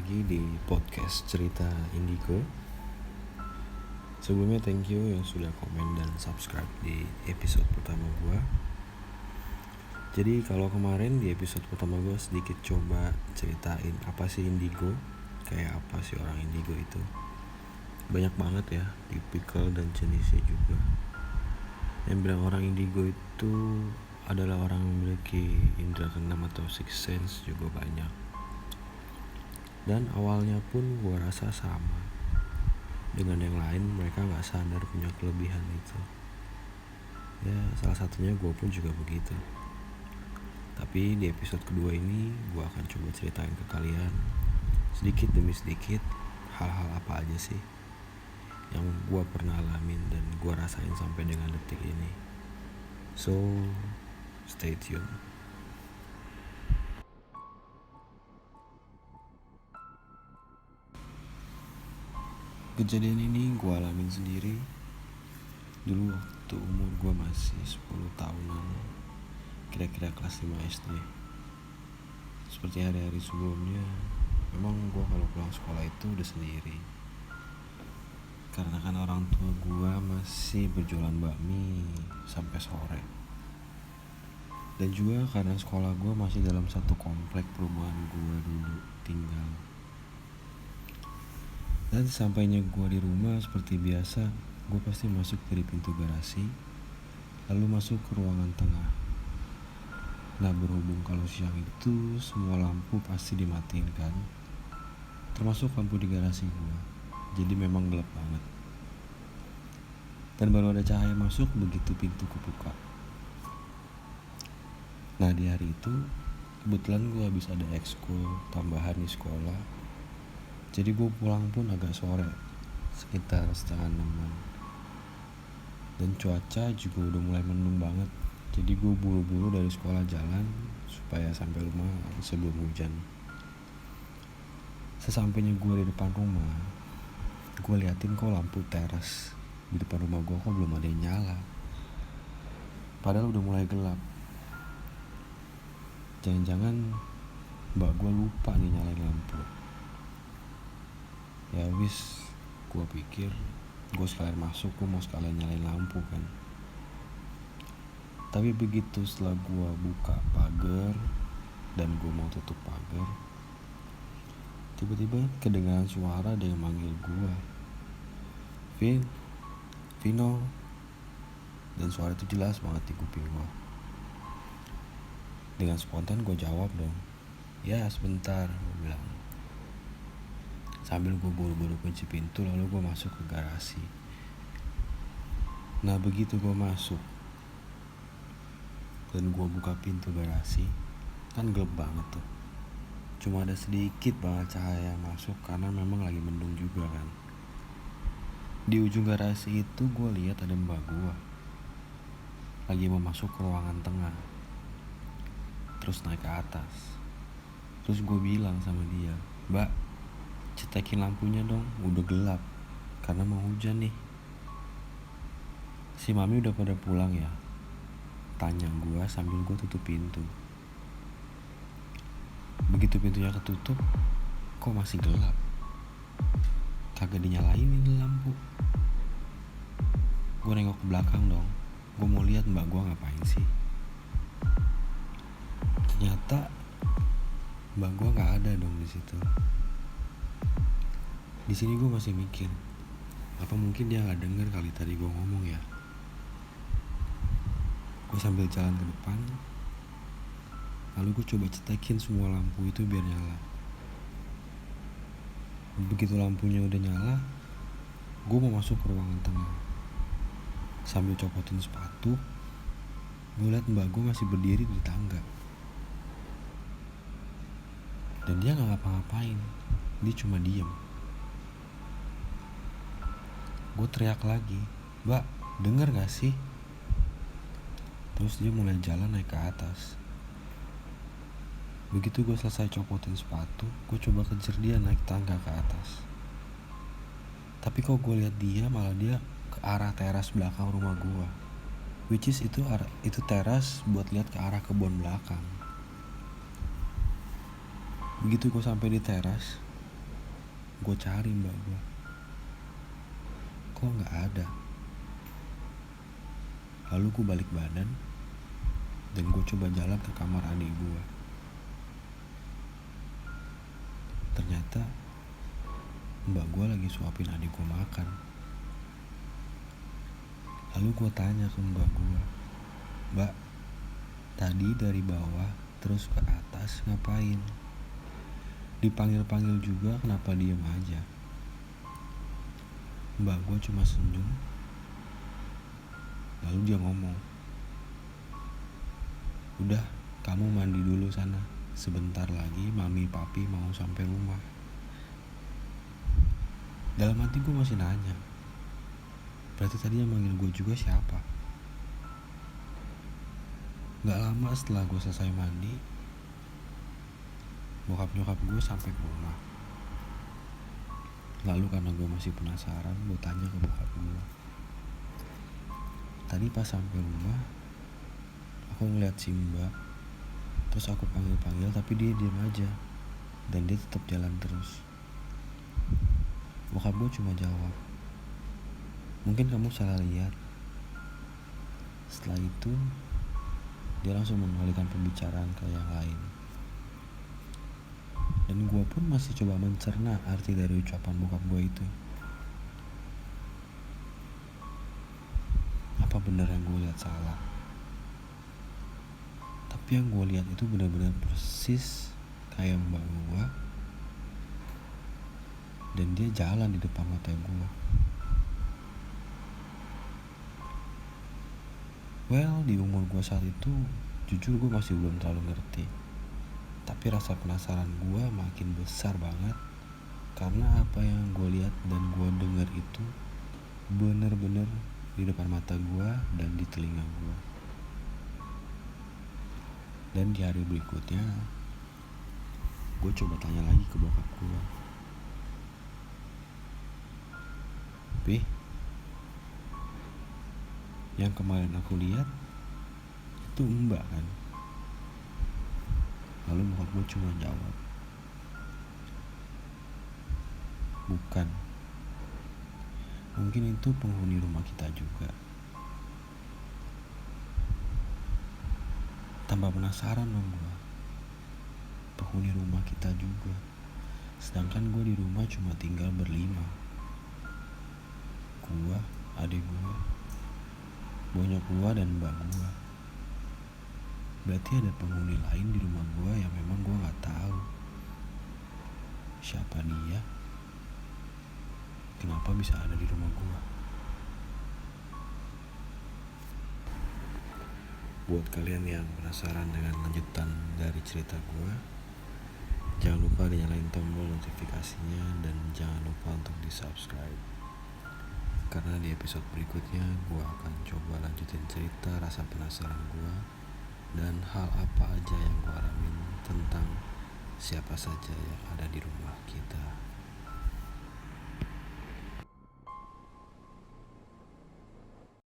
lagi di podcast cerita Indigo. Sebelumnya thank you yang sudah komen dan subscribe di episode pertama gue. Jadi kalau kemarin di episode pertama gue sedikit coba ceritain apa sih indigo, kayak apa sih orang indigo itu. Banyak banget ya, tipikal dan jenisnya juga. Yang bilang orang indigo itu adalah orang yang memiliki indera keenam atau sixth sense juga banyak. Dan awalnya pun gue rasa sama dengan yang lain, mereka gak sadar punya kelebihan itu. Ya salah satunya gue pun juga begitu. Tapi di episode kedua ini gue akan coba ceritain ke kalian sedikit demi sedikit hal-hal apa aja sih yang gue pernah alamin dan gue rasain sampai dengan detik ini. So stay tuned. Kejadian ini gue alamin sendiri dulu waktu umur gue masih 10 tahunan, kira-kira kelas 5 SD. Seperti hari-hari sebelumnya, memang gue kalau pulang sekolah itu udah sendiri. Karena kan orang tua gue masih berjualan bakmi sampai sore. Dan juga karena sekolah gue masih dalam satu komplek perumahan gue dulu tinggal. Dan sampainya gue di rumah seperti biasa, gue pasti masuk dari pintu garasi, lalu masuk ke ruangan tengah. Nah berhubung kalau siang itu semua lampu pasti dimatiin kan, termasuk lampu di garasi gue, jadi memang gelap banget. Dan baru ada cahaya masuk begitu pintu kebuka. Nah di hari itu kebetulan gue habis ada ekskul tambahan di sekolah, jadi gue pulang pun agak sore, sekitar 5:30. Dan cuaca juga udah mulai mendung banget, jadi gue buru-buru dari sekolah jalan supaya sampai rumah sebelum hujan. Sesampainya gue di depan rumah, gue liatin kok lampu teras di depan rumah gue kok belum ada yang nyala, padahal udah mulai gelap. Jangan-jangan mbak gue lupa nih nyalain lampu. Ya wis, gue pikir gue sekalian masuk, gue mau sekalian nyalain lampu kan. Tapi begitu setelah gue buka pagar dan gue mau tutup pagar, tiba-tiba kedengaran suara ada yang manggil gue, Vino. Dan suara itu jelas banget di kuping gue. Dengan spontan gue jawab dong, ya sebentar, gue bilang. Sambil gue buru-buru kunci pintu, lalu gue masuk ke garasi. Nah begitu gue masuk dan gue buka pintu garasi, kan gelap banget tuh. Cuma ada sedikit banget cahaya masuk karena memang lagi mendung juga kan. Di ujung garasi itu gue lihat ada mbak gue lagi mau masuk ke ruangan tengah, terus naik ke atas. Terus gue bilang sama dia, mbak, cetekin lampunya dong, udah gelap karena mau hujan nih. Si mami udah pada pulang ya? Tanya gue sambil gue tutup pintu. Begitu pintunya ketutup, kok masih gelap? Kagak dinyalain ini lampu. Gue nengok ke belakang dong, gue mau lihat mbak gue ngapain sih. Ternyata mbak gue nggak ada dong di situ. Di sini gue masih mikir, apa mungkin dia nggak denger kali tadi gue ngomong ya. Gue sambil jalan ke depan, lalu gue coba cetekin semua lampu itu biar nyala. Begitu lampunya udah nyala, gue mau masuk ke ruangan tengah. Sambil copotin sepatu, gue liat mbak gue masih berdiri di tangga. Dan dia gak ngapa-ngapain, dia cuma diem. Gue teriak lagi, mbak, denger gak sih? Terus dia mulai jalan naik ke atas. Begitu gue selesai copotin sepatu, gue coba kejar dia naik tangga ke atas. Tapi kok gue lihat dia malah dia ke arah teras belakang rumah gue, which is itu teras buat lihat ke arah kebun belakang. Begitu gue sampai di teras, Gue cari mbak gue, kok gak ada. Lalu gue balik badan dan gue coba jalan ke kamar adik gue. Ternyata mbak gue lagi suapin adik gue makan. Lalu gue tanya ke mbak gue, "Mbak, tadi dari bawah terus ke atas ngapain? Dipanggil-panggil juga kenapa diem aja?" Mbak gue cuma senyum. Lalu dia ngomong, "Udah, kamu mandi dulu sana. Sebentar lagi mami papi mau sampai rumah." Dalam hati gue masih nanya, berarti tadi yang manggil gue juga siapa? Gak lama setelah gue selesai mandi, bokap nyokap gue sampai ke rumah. Lalu karena gue masih penasaran, gue tanya ke bokap gue, "Tadi pas sampai rumah, aku ngeliat si mbak, terus aku panggil-panggil tapi dia diam aja, dan dia tetap jalan terus." Bokap gue cuma jawab, "Mungkin kamu salah lihat." Setelah itu dia langsung mengalihkan pembicaraan ke yang lain. Dan gue pun masih coba mencerna arti dari ucapan bokap gue itu. Apa benar yang gue lihat salah? Tapi yang gue lihat itu benar-benar persis kayak mbak gue, dan dia jalan di depan mata gue. Well, di umur gue saat itu, jujur gue masih belum terlalu ngerti. Tapi rasa penasaran gue makin besar banget, karena apa yang gue lihat dan gue dengar itu bener-bener di depan mata gue dan di telinga gue. Dan di hari berikutnya, gue coba tanya lagi ke bokap gue, "Pih, yang kemarin aku lihat itu mbak kan?" Lalu bokap gue cuma jawab, "Bukan. Mungkin itu penghuni rumah kita juga." Tambah penasaran dong gue. Penghuni rumah kita juga. Sedangkan gue di rumah cuma tinggal berlima. Gue, adik gue, bonyok gue, dan mbak gue. Berarti ada penghuni lain di rumah gue yang memang gue gak tahu siapa dia, kenapa bisa ada di rumah gue. Buat kalian yang penasaran dengan lanjutan dari cerita gue, jangan lupa dinyalain tombol notifikasinya dan jangan lupa untuk di subscribe. Karena di episode berikutnya gue akan coba lanjutin cerita rasa penasaran gue dan hal apa aja yang gue alamin tentang siapa saja yang ada di rumah kita.